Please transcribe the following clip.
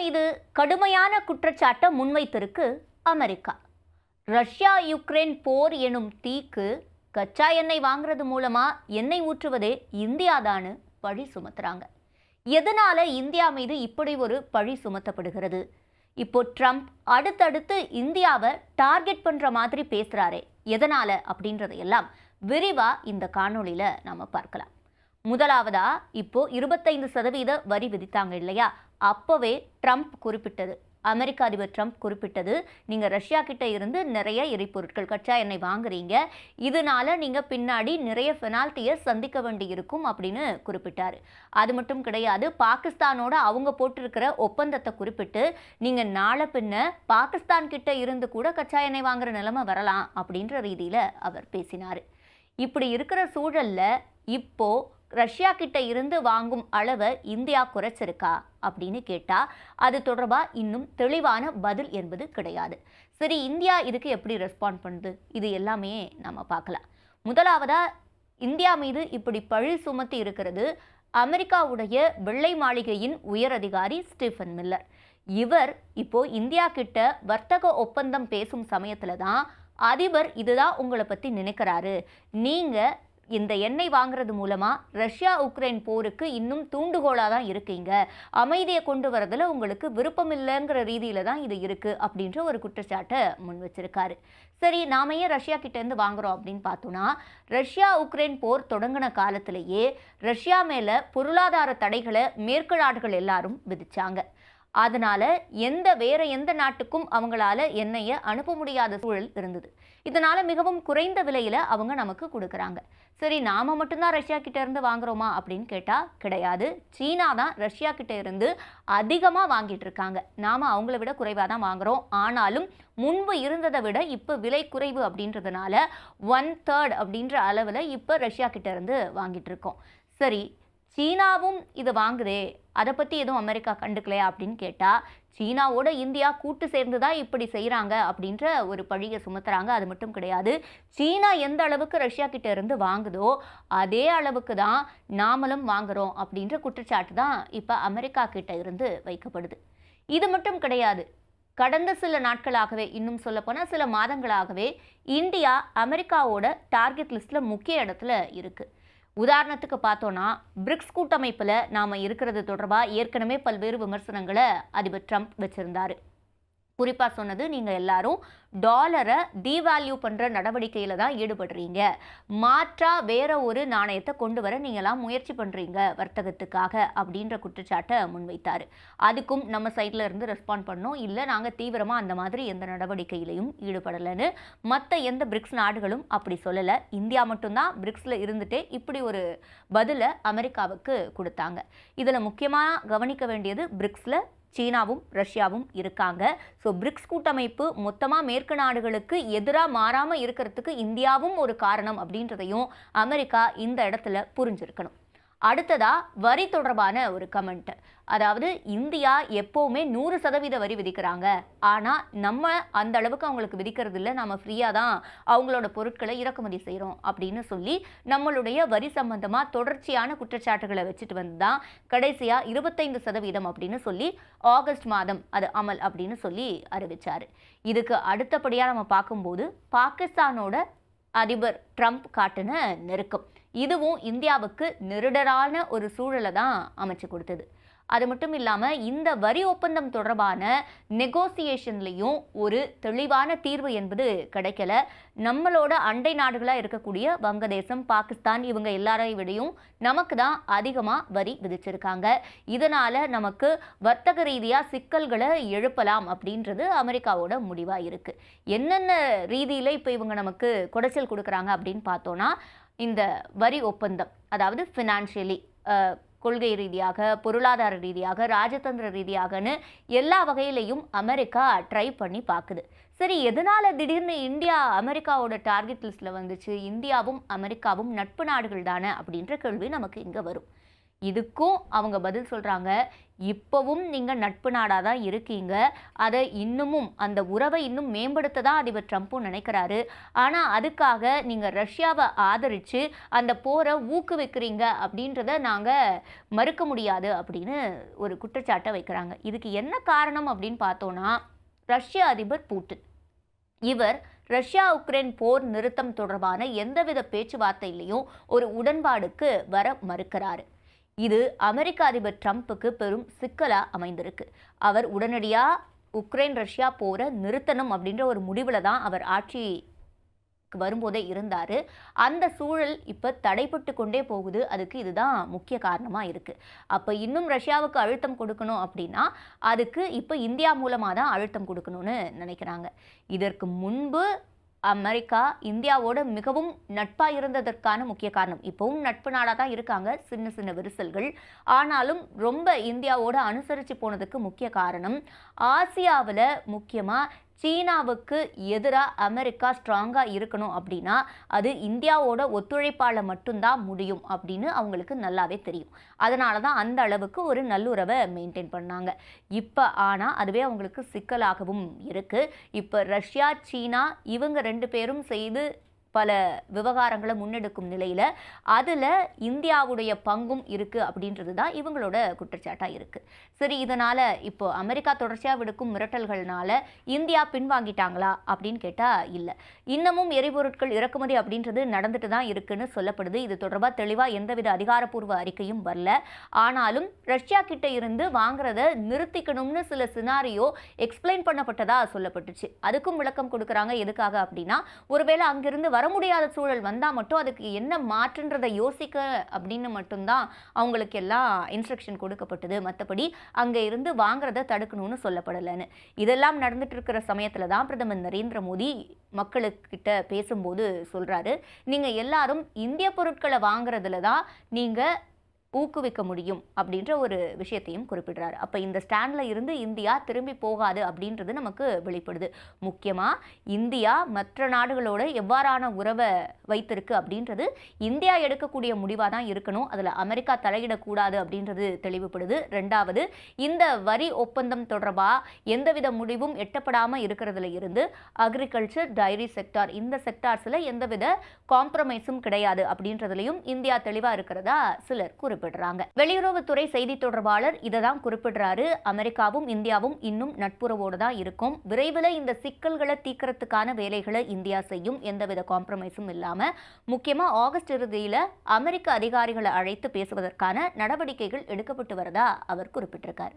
மீது கடுமையான குற்றச்சாட்டை முன்வைத்திருக்கு அமெரிக்கா. ரஷ்யா யுக்ரைன் போர் எனும் தீக்கு கச்சா எண்ணெய் வாங்குறது மூலமா எண்ணெய் ஊற்றுவதே இந்தியாதான்னு பழி சுமத்துறாங்க. எதனால இந்தியா மீது இப்படி ஒரு பழி சுமத்தப்படுகிறது? இப்போ ட்ரம்ப் அடுத்தடுத்து இந்தியாவை டார்கெட் பண்ற மாதிரி பேசுறாரே, எதனால அப்படின்றதையெல்லாம் விரிவா இந்த காணொளியில நாம பார்க்கலாம். முதலாவதா இப்போ 25% வரி விதித்தாங்க இல்லையா? அப்பவே ட்ரம்ப் குறிப்பிட்டது, அமெரிக்க அதிபர் ட்ரம்ப் குறிப்பிட்டது, நீங்க ரஷ்யா கிட்ட இருந்து நிறைய எரிபொருட்கள் கச்சா எண்ணெய் வாங்குறீங்க, இதனால நீங்க பின்னாடி நிறைய பெனால்ட்டியை சந்திக்க வேண்டி இருக்கும் அப்படின்னு குறிப்பிட்டாரு. அது மட்டும் கிடையாது, பாகிஸ்தானோட அவங்க போட்டிருக்கிற ஒப்பந்தத்தை குறிப்பிட்டு நீங்க நாளை பின்ன பாகிஸ்தான் கிட்ட இருந்து கூட கச்சா எண்ணெய் வாங்குற நிலைமை வரலாம் அப்படின்ற ரீதியில அவர் பேசினாரு. இப்படி இருக்கிற சூழல்ல இப்போ ரஷ்யா கிட்ட இருந்து வாங்கும் அளவை இந்தியா குறைச்சிருக்கா அப்படின்னு கேட்டா அது தொடர்பா இன்னும் தெளிவான பதில் என்பது கிடையாது. சரி, இந்தியா இதுக்கு எப்படி ரெஸ்பாண்ட் பண்ணுது? இது எல்லாமே நம்ம பார்க்கலாம். முதலாவதா, இந்தியா மீது இப்படி பழி சுமத்தி இருக்கிறது அமெரிக்காவுடைய வெள்ளை மாளிகையின் உயர் அதிகாரி ஸ்டீஃபன் மில்லர். இவர் இப்போ இந்தியா கிட்ட வர்த்தக ஒப்பந்தம் பேசும் சமயத்துல தான் அதிபர் இதுதான் உங்களை பத்தி நினைக்கிறாரு, நீங்க இந்த எண்ணெய் வாங்குறது மூலமா ரஷ்யா உக்ரைன் போருக்கு இன்னும் தூண்டுகோலா தான் இருக்கீங்க, அமைதியை கொண்டு வரதுல உங்களுக்கு விருப்பம் இல்லைங்கிற ரீதியில தான் இது இருக்கு அப்படின்ற ஒரு குற்றச்சாட்டை முன் வச்சிருக்காரு. சரி, நாம ஏன் ரஷ்யா கிட்ட இருந்து வாங்குறோம் அப்படின்னு பார்த்தோம்னா, ரஷ்யா உக்ரைன் போர் தொடங்கின காலத்திலேயே ரஷ்யா மேல பொருளாதார தடைகளை மேற்கு நாடுகள் எல்லாரும் விதிச்சாங்க. அதனால வேற எந்த நாட்டுக்கும் அவங்களால எண்ணெயை அனுப்ப முடியாத சூழல் இருந்தது. இதனால மிகவும் குறைந்த விலையில அவங்க நமக்கு கொடுக்குறாங்க. சரி, நாம மட்டும்தான் ரஷ்யா கிட்ட இருந்து வாங்குறோமா அப்படின்னு கேட்டா கிடையாது. சீனா தான் ரஷ்யா கிட்ட இருந்து அதிகமா வாங்கிட்டு இருக்காங்க. நாம அவங்கள விட குறைவா தான் வாங்குறோம். ஆனாலும் முன்பு இருந்ததை விட இப்ப விலை குறைவு அப்படின்றதுனால 1/3 அப்படின்ற அளவுல இப்ப ரஷ்யா கிட்ட இருந்து வாங்கிட்டு இருக்கோம். சரி, சீனாவும் இது வாங்குதே, அதை பற்றி எதுவும் அமெரிக்கா கண்டுக்கலையா அப்படின்னு கேட்டால், சீனாவோட இந்தியா கூட்டு சேர்ந்து தான் இப்படி செய்கிறாங்க அப்படின்ற ஒரு பழியை சுமத்துறாங்க. அது மட்டும் கிடையாது, சீனா எந்த அளவுக்கு ரஷ்யா கிட்ட இருந்து வாங்குதோ அதே அளவுக்கு தான் நாமளும் வாங்குறோம் அப்படின்ற குற்றச்சாட்டு தான் இப்போ அமெரிக்கா கிட்ட இருந்து வைக்கப்படுது. இது மட்டும் கிடையாது, கடந்த சில நாட்களாகவே, இன்னும் சொல்லப்போனால் சில மாதங்களாகவே இந்தியா அமெரிக்காவோட டார்கெட் லிஸ்ட்டில் முக்கிய இடத்துல இருக்குது. உதாரணத்துக்கு பார்த்தோன்னா, பிரிக்ஸ் கூட்டமைப்பில் நாம் இருக்கிறது தொடர்பாக ஏற்கனவே பல்வேறு விமர்சனங்களை அதிபர் ட்ரம்ப் வச்சுருந்தார். குறிப்பாக சொன்னது, நீங்கள் எல்லாரும் டாலரை டீவேல்யூ பண்ணுற நடவடிக்கையில் தான் ஈடுபடுறீங்க, மாற்றா வேற ஒரு நாணயத்தை கொண்டு வர நீங்களாம் முயற்சி பண்ணுறீங்க வர்த்தகத்துக்காக அப்படின்ற குற்றச்சாட்டை முன்வைத்தார். அதுக்கும் நம்ம சைடில் இருந்து ரெஸ்பாண்ட் பண்ணோம், இல்லை நாங்கள் தீவிரமாக அந்த மாதிரி எந்த நடவடிக்கையிலையும் ஈடுபடலைன்னு. மற்ற எந்த பிரிக்ஸ் நாடுகளும் அப்படி சொல்லலை. இந்தியா மட்டும்தான் பிரிக்ஸில் இருந்துட்டே இப்படி ஒரு பதிலை அமெரிக்காவுக்கு கொடுத்தாங்க. இதில் முக்கியமாக கவனிக்க வேண்டியது, பிரிக்ஸில் சீனாவும் ரஷ்யாவும் இருக்காங்க. ஸோ பிரிக்ஸ் கூட்டமைப்பு மொத்தமாக மேற்கு நாடுகளுக்கு எதிராக மாறாமல் இருக்கிறதுக்கு இந்தியாவும் ஒரு காரணம் அப்படின்றதையும் அமெரிக்கா இந்த இடத்துல புரிஞ்சிருக்கணும். அடுத்ததா, வரி தொடர்பான ஒரு கமெண்ட். அதாவது, இந்தியா எப்போவுமே 100% வரி விதிக்கிறாங்க, ஆனால் நம்ம அந்த அளவுக்கு அவங்களுக்கு விதிக்கிறது இல்லை, நம்ம ஃப்ரீயாக தான் அவங்களோட பொருட்களை இறக்குமதி செய்கிறோம் அப்படின்னு சொல்லி நம்மளுடைய வரி சம்பந்தமாக தொடர்ச்சியான குற்றச்சாட்டுகளை வச்சுட்டு வந்து தான் கடைசியாக 25% அப்படின்னு சொல்லி ஆகஸ்ட் மாதம் அது அமல் அப்படின்னு சொல்லி அறிவிச்சார். இதுக்கு அடுத்தபடியாக நம்ம பார்க்கும்போது, பாகிஸ்தானோட அதிபர் ட்ரம்ப் காட்டின நெருக்கம், இதுவும் இந்தியாவுக்கு நெருடலான ஒரு சூழலை தான் அமைச்சு கொடுத்தது. அது மட்டும் இல்லாமல், இந்த வரி ஒப்பந்தம் தொடர்பான நெகோசியேஷன்லையும் ஒரு தெளிவான தீர்வு என்பது கிடைக்கல. நம்மளோட அண்டை நாடுகளாக இருக்கக்கூடிய வங்கதேசம், பாகிஸ்தான், இவங்க எல்லாரையும் விடையும் நமக்கு தான் அதிகமாக வரி விதிச்சிருக்காங்க. இதனால் நமக்கு வர்த்தக ரீதியாக சிக்கல்களை எழுப்பலாம் அப்படின்றது அமெரிக்காவோட முடிவாக இருக்குது. என்னென்ன ரீதியில் இப்போ இவங்க நமக்கு குடைச்சல் கொடுக்குறாங்க அப்படின்னு பார்த்தோன்னா, இந்த வரி ஒப்பந்தம், அதாவது ஃபினான்ஷியலி, கொள்கை ரீதியாக, பொருளாதார ரீதியாக, ராஜதந்திர ரீதியாகன்னு எல்லா வகையிலையும் அமெரிக்கா ட்ரை பண்ணி பார்க்குது. சரி, எதனால் திடீர்னு இந்தியா அமெரிக்காவோட டார்கெட் லிஸ்ட்டில் வந்துச்சு? இந்தியாவும் அமெரிக்காவும் நட்பு நாடுகள் தானே அப்படின்ற கேள்வி நமக்கு இங்கே வரும். இதுக்கும் அவங்க பதில் சொல்றாங்க, இப்பவும் நீங்க நட்பு நாடா தான் இருக்கீங்க. அதை இன்னமும் அந்த உறவை இன்னும் மேம்படுத்த தான் அதிபர் ட்ரம்ப்பும் நினைக்கிறாரு. ஆனா அதுக்காக நீங்க ரஷ்யாவை ஆதரிச்சு அந்த போரை ஊக்குவிக்கிறீங்க அப்படின்றத நாங்க மறுக்க முடியாது அப்படின்னு ஒரு குற்றச்சாட்டை வைக்கிறாங்க. இதுக்கு என்ன காரணம் அப்படின்னு பார்த்தோம்னா, ரஷ்ய அதிபர் புட்டின். இவர் ரஷ்யா உக்ரைன் போர் நிறுத்தம் தொடர்பான எந்தவித பேச்சுவார்த்தையிலையும் ஒரு உடன்பாடுக்கு வர மறுக்கிறாரு. இது அமெரிக்க அதிபர் ட்ரம்ப்புக்கு பெரும் சிக்கலா அமைந்திருக்கு. அவர் உடனடியா உக்ரைன் ரஷ்யா போரை நிறுத்தணும் அப்படின்ற ஒரு முடிவுல தான் அவர் ஆட்சிக்கு வரும்போதே இருந்தாரு. அந்த சூழல் இப்ப தடைப்பட்டு கொண்டே போகுது. அதுக்கு இதுதான் முக்கிய காரணமா இருக்கு. அப்ப இன்னும் ரஷ்யாவுக்கு அழுத்தம் கொடுக்கணும் அப்படின்னா அதுக்கு இப்ப இந்தியா மூலமா தான் அழுத்தம் கொடுக்கணும்னு நினைக்கிறாங்க. இதற்கு முன்பு அமெரிக்கா இந்தியாவோட மிகவும் நட்பா இருந்ததற்கான முக்கிய காரணம், இப்பவும் நட்பு நாடா தான் இருக்காங்க, சின்ன சின்ன விரிசல்கள். ஆனாலும் ரொம்ப இந்தியாவோட அனுசரித்து போனதுக்கு முக்கிய காரணம், ஆசியாவில் முக்கியமா சீனாவுக்கு எதிராக அமெரிக்கா ஸ்ட்ராங்காக இருக்கணும் அப்படின்னா அது இந்தியாவோட ஒத்துழைப்பால் மட்டும்தான் முடியும் அப்படின்னு அவங்களுக்கு நல்லாவே தெரியும். அதனால தான் அந்த அளவுக்கு ஒரு நல்லுறவை மெயின்டைன் பண்ணாங்க. இப்போ ஆனால் அதுவே அவங்களுக்கு சிக்கலாகவும் இருக்குது. இப்போ ரஷ்யா, சீனா இவங்க 2 பேரும் செய்து பல விவகாரங்களை முன்னெடுக்கும் நிலையில் அதில் இந்தியாவுடைய பங்கும் இருக்குது அப்படின்றது தான் இவங்களோட குற்றச்சாட்டாக இருக்குது. சரி, இதனால் இப்போ அமெரிக்கா தொடர்ச்சியாக விடுக்கும் மிரட்டல்கள்னால இந்தியா பின்வாங்கிட்டாங்களா அப்படின்னு கேட்டால் இல்லை. இன்னமும் எரிபொருட்கள் இறக்குமதி அப்படின்றது நடந்துட்டு தான் இருக்குன்னு சொல்லப்படுது. இது தொடர்பாக தெளிவாக எந்தவித அதிகாரப்பூர்வ அறிக்கையும் வரல. ஆனாலும் ரஷ்யா கிட்ட இருந்து வாங்குறத நிறுத்திக்கணும்னு சில சினாரியோ எக்ஸ்பிளைன் பண்ணப்பட்டதா சொல்லப்பட்டுச்சு. அதுக்கும் விளக்கம் கொடுக்குறாங்க. எதுக்காக அப்படின்னா, ஒருவேளை அங்கிருந்து வர முடியாத சூழல் வந்தால் மட்டும் அதுக்கு என்ன மாற்றுன்றதை யோசிக்க அப்படின்னு மட்டும்தான் அவங்களுக்கு எல்லாம் இன்ஸ்ட்ரக்ஷன் கொடுக்கப்பட்டது. மற்றபடி அங்கே இருந்து வாங்குறத தடுக்கணும்னு சொல்லப்படலைன்னு. இதெல்லாம் நடந்துட்டு இருக்கிற சமயத்தில் தான் பிரதமர் நரேந்திர மோடி மக்களுக்கிட்ட பேசும்போது சொல்கிறாரு, நீங்கள் எல்லாரும் இந்திய பொருட்களை வாங்குறதுல தான் நீங்கள் ஊக்குவிக்க முடியும் அப்படின்ற ஒரு விஷயத்தையும் குறிப்பிடுறாரு. அப்போ இந்த ஸ்டாண்டில் இருந்து இந்தியா திரும்பி போகாது அப்படின்றது நமக்கு வெளிப்படுது. முக்கியமாக இந்தியா மற்ற நாடுகளோட எவ்வாறான உறவை வைத்திருக்கு அப்படின்றது இந்தியா எடுக்கக்கூடிய முடிவாக தான் இருக்கணும். அதில் அமெரிக்கா தலையிடக்கூடாது அப்படின்றது தெளிவுபடுது. 2வது, இந்த வரி ஒப்பந்தம் தொடர்பாக எந்தவித முடிவும் எட்டப்படாமல் இருக்கிறதுல இருந்து அக்ரிகல்ச்சர், டைரி செக்டார், இந்த செக்டார்ஸில் எந்தவித காம்ப்ரமைஸும் கிடையாது அப்படின்றதுலையும் இந்தியா தெளிவாக இருக்கிறதா சிலர் குறிப்பிடுறாங்க. வெளியுறவுத்துறை செய்தி தொடர்பாளர் இதை தான் குறிப்பிடுறாரு. அமெரிக்காவும் இந்தியாவும் இன்னும் நட்புறவோடு தான் இருக்கும். விரைவில் இந்த சிக்கல்களை தீர்க்கறதுக்கான வேலைகளை இந்தியா செய்யும், எந்தவித காம்ப்ரமைஸும் இல்லாம. முக்கியமா ஆகஸ்ட் இறுதியில் அமெரிக்க அதிகாரிகளை அழைத்து பேசுவதற்கான நடவடிக்கைகள் எடுக்கப்பட்டு வரதா அவர் குறிப்பிட்டிருக்கார்.